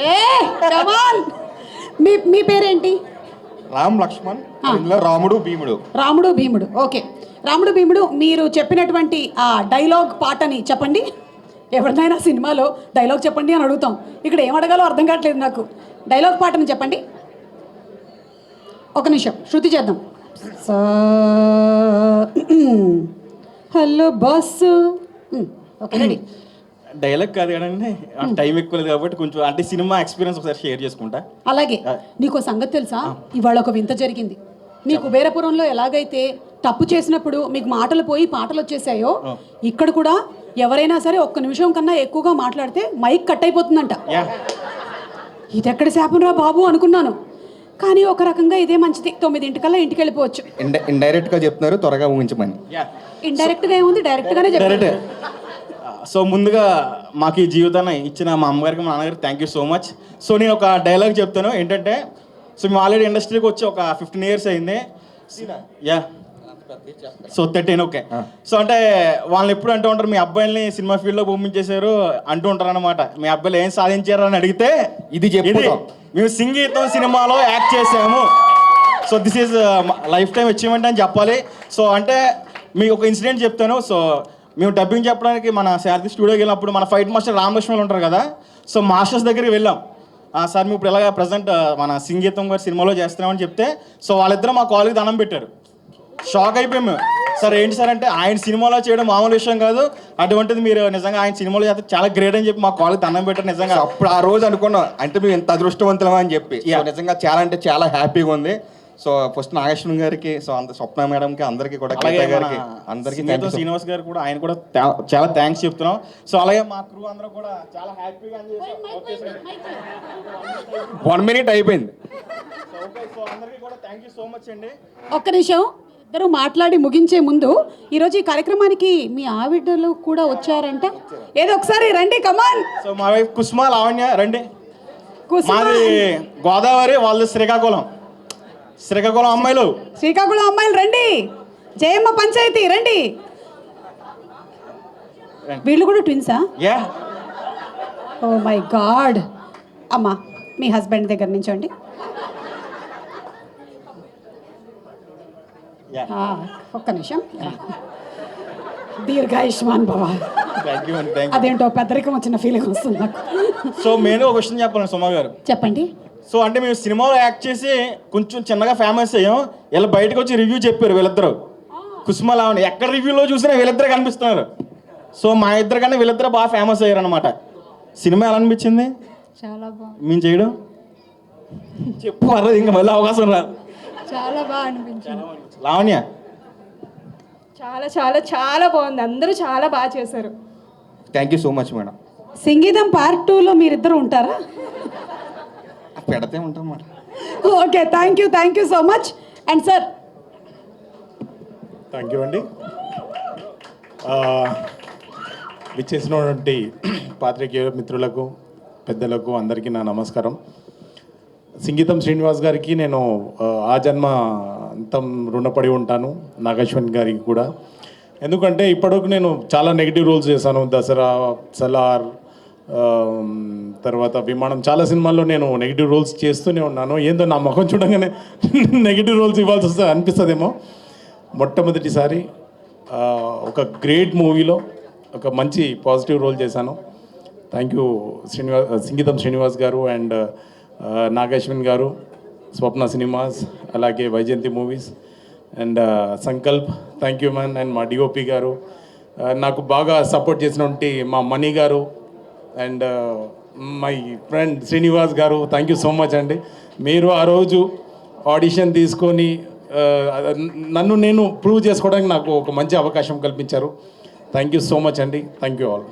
ఏ కమాన్. మీ పేరేంటి? రామ్ లక్ష్మణ్, ఇందులో రాముడు భీముడు. రాముడు భీముడు. ఓకే, రాముడు భీముడు. మీరు చెప్పినటువంటి ఆ డైలాగ్ పాటని చెప్పండి. ఎవరినైనా సినిమాలో డైలాగ్ చెప్పండి అని అడుగుతాం, ఇక్కడ ఏం అడగాలో అర్థం కావట్లేదు నాకు. డైలాగ్ పాటని చెప్పండి. ఒక నిమిషం శృతి చేద్దాం. Hello boss. Okay ready. Dialogue కాదు కదండి, టైం ఎక్కువ లేదు కాబట్టి కొంచెం అంటే సినిమా ఎక్స్పీరియన్స్ ఒకసారి షేర్ చేసుకుంటా. అలాగే నీకు సంగతి తెలుసా, ఇవాళ ఒక వింత జరిగింది. మీ కుబేరపురంలో ఎలాగైతే తప్పు చేసినప్పుడు మీకు మాటలు పోయి పాటలు వచ్చేసాయో, ఇక్కడ కూడా ఎవరైనా సరే ఒక్క నిమిషం కన్నా ఎక్కువగా మాట్లాడితే మైక్ కట్ అయిపోతుందంట. ఇది ఎక్కడ శాపంరా బాబు అనుకున్నాను, కానీ ఒక రకంగా ఇదే మంచిది. 9 ఇంటికి వెళ్ళిపోవచ్చు. ఇండైరెక్ట్ గా చెప్తున్నారు, త్వరగా ఊహించమని. ఇండైరెక్ట్ గా ఏముంది, డైరెక్ట్ గానే చెప్పారు. సో ముందుగా మాకు ఈ జీవితాన్ని ఇచ్చిన మా అమ్మగారికి, మా నాన్నగారికి thank you so much. So నేను ఒక డైలాగ్ చెప్తాను ఏంటంటే, సో మేము ఆల్రెడీ ఇండస్ట్రీకి వచ్చి ఒక 15 years అయింది. Yeah, so 13. ఓకే. సో అంటే వాళ్ళని ఎప్పుడు అంటూ ఉంటారు, మీ అబ్బాయిల్ని సినిమా ఫీల్డ్లో పంపించేశారు అంటూ ఉంటారు అనమాట. మీ అబ్బాయిలు ఏం సాధించారు అని అడిగితే ఇది చెప్తాం, మేము సంగీతం సినిమాలో యాక్ట్ చేసాము. So this is life time achievement అని చెప్పాలి. సో అంటే మీకు ఒక ఇన్సిడెంట్ చెప్తాను. సో మేము డబ్బింగ్ చెప్పడానికి మన శారది స్టూడియోకి వెళ్ళినప్పుడు మన ఫైట్ మాస్టర్ రామలక్ష్మణ్ ఉంటారు కదా, సో మాస్టర్స్ దగ్గరికి వెళ్ళాం. సార్ మేము ఇప్పుడు ఎలాగ ప్రజెంట్ మన సంగీతం గారి సినిమాలో చేస్తున్నామని చెప్తే, సో వాళ్ళిద్దరూ మా కాలేజీకి దండం పెట్టారు. షాక్ అయిపోయాము. సార్ ఏంటి సార్ అంటే, ఆయన సినిమాలో చేయడం మామూలు విషయం కాదు, అటువంటిది మీరు నిజంగా ఆయన సినిమాలో చేస్తే చాలా గ్రేట్ అని చెప్పి మా కాలేజీకి దండం పెట్టారు. నిజంగా అప్పుడు ఆ రోజు అనుకున్నాం అంటే మేము ఎంత అదృష్టవంతులమా అని చెప్పి. నిజంగా చాలా అంటే చాలా హ్యాపీగా ఉంది. సో ఫస్ట్ నాగేశ్వరం గారికి, సో అంత స్వప్న మేడంకి, అందరికీ కూడా, గారికి అందరికీ, శ్రీనివాస్ గారు కూడా, ఆయన కూడా చాలా థ్యాంక్స్ చెప్తున్నాం. సో అలాగే మా క్రూ అందరూ కూడా చాలా హ్యాపీగా 1 minute అయిపోయింది. సో అందరికీ కూడా థ్యాంక్ యూ సో మచ్ అండి. ఒక్క నిమిషం, ఇద్దరు మాట్లాడి ముగించే ముందు, ఈరోజు ఈ కార్యక్రమానికి మీ ఆవిడలు కూడా వచ్చారంట. ఏదో ఒకసారి రండి, కమాన్. సో మా వైఫ్ కుస్మా, లావణ్య రండి. మాది గోదావరి, వాళ్ళు శ్రీకాకుళం అమ్మాయిలు. శ్రీకాకుళం అమ్మాయిలు రండి. జయమ్మ పంచాయతీ రండి. వీళ్ళు కూడా ట్విన్సా? యా. Oh my god. అమ్మా, మీ హస్బెండ్ దగ్గర నుంచోండి. ఒక్క నిమిషం. దీర్ఘాయుష్మాన్ భవ. అదేంటో పెద్దరికం వచ్చిన ఫీలింగ్ వస్తుంది నాకు. సో నేను ఒక క్వశ్చన్ చెప్పాను సుమా గారు. చెప్పండి. సో అంటే మేము సినిమాలో యాక్ట్ చేసి కొంచెం చిన్నగా ఫేమస్ అయ్యాం. ఇలా బయటకు వచ్చి రివ్యూ చెప్పారు వీళ్ళిద్దరు, కుసుమ లావణ్య. ఎక్కడ రివ్యూలో చూసినా వీళ్ళిద్దరే కనిపిస్తున్నారు. సో మా ఇద్దరు కన్నా వీళ్ళిద్దరు బాగా ఫేమస్ అయ్యారు అనమాట. సినిమా ఎలా అనిపించింది? చాలా బాగుంది. మేము చేయడం చెప్పు, అర్రదు ఇంకా మళ్ళీ అవకాశం రాదు. చాలా బాగా అనిపించింది. లావణ్య చాలా చాలా చాలా బాగుంది. అందరూ చాలా బాగా చేశారు. Thank you so much madam. సంగీతం పార్ట్ 2లో మీరిద్దరు ఉంటారా? పెడితే ఉంటాం madam. Okay, thank you so much. And sir. Thank you అండి. విచ్చేసినటువంటి పాత్రికేయ మిత్రులకు, పెద్దలకు అందరికీ నా నమస్కారం. సంగీతం శ్రీనివాస్ గారికి నేను ఆ జన్మ అంతం రుణపడి ఉంటాను, నాగేశ్వన్ గారికి కూడా. ఎందుకంటే ఇప్పటివరకు నేను చాలా నెగిటివ్ రోల్స్ చేశాను. దసరా, సలార్, తర్వాత విమానం, చాలా సినిమాల్లో నేను నెగిటివ్ రోల్స్ చేస్తూనే ఉన్నాను. ఏందో నా ముఖం చూడగానే నెగిటివ్ రోల్స్ ఇవ్వాల్సి వస్తే అనిపిస్తుందేమో. మొట్టమొదటిసారి ఒక గ్రేట్ మూవీలో ఒక మంచి పాజిటివ్ రోల్ చేశాను. థ్యాంక్ యూ సంగీతం శ్రీనివాస్ గారు అండ్ నాగేశ్వన్ గారు, స్వప్న సినిమాస్, అలాగే Vyjayanthi movies and Sankalp. Thank you man. And మా డిఓపి గారు, నాకు బాగా సపోర్ట్ చేసినటువంటి మా మణి గారు అండ్ మై ఫ్రెండ్ శ్రీనివాస్ గారు, థ్యాంక్ యూ సో మచ్ అండి. మీరు ఆ రోజు ఆడిషన్ తీసుకొని నన్ను నేను ప్రూవ్ చేసుకోవడానికి నాకు ఒక మంచి అవకాశం కల్పించారు. థ్యాంక్ యూ సో మచ్ అండి. Thank you all.